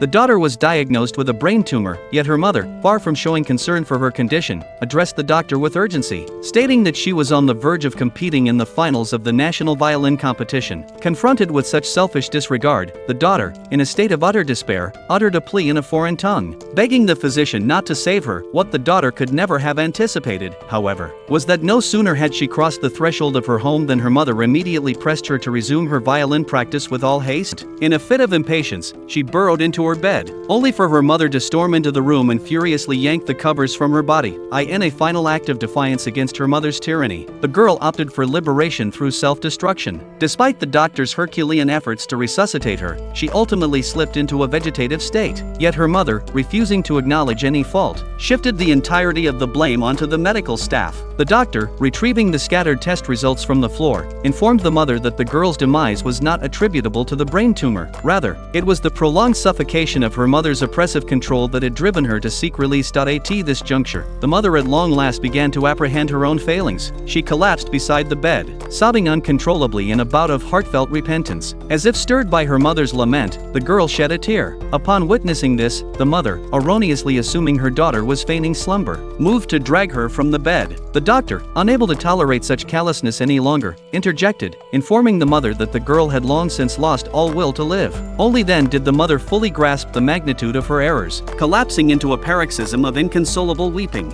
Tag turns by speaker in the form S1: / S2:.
S1: The daughter was diagnosed with a brain tumor, yet her mother, far from showing concern for her condition, addressed the doctor with urgency, stating that she was on the verge of competing in the finals of the national violin competition. Confronted with such selfish disregard, the daughter, in a state of utter despair, uttered a plea in a foreign tongue, begging the physician not to save her. What the daughter could never have anticipated, however, was that no sooner had she crossed the threshold of her home than her mother immediately pressed her to resume her violin practice with all haste. In a fit of impatience, she burrowed into her bed, only for her mother to storm into the room and furiously yank the covers from her body. In a final act of defiance against her mother's tyranny, the girl opted for liberation through self-destruction. Despite the doctor's Herculean efforts to resuscitate her, she ultimately slipped into a vegetative state. Yet her mother, refusing to acknowledge any fault, shifted the entirety of the blame onto the medical staff. The doctor, retrieving the scattered test results from the floor, informed the mother that the girl's demise was not attributable to the brain tumor. Rather, it was the prolonged suffocation of her mother's oppressive control that had driven her to seek release. At this juncture, the mother at long last began to apprehend her own failings. She collapsed beside the bed, sobbing uncontrollably in a bout of heartfelt repentance. As if stirred by her mother's lament, the girl shed a tear. Upon witnessing this, the mother, erroneously assuming her daughter was feigning slumber, moved to drag her from the bed. The doctor, unable to tolerate such callousness any longer, interjected, informing the mother that the girl had long since lost all will to live. Only then did the mother fully grasp the magnitude of her errors, collapsing into a paroxysm of inconsolable weeping.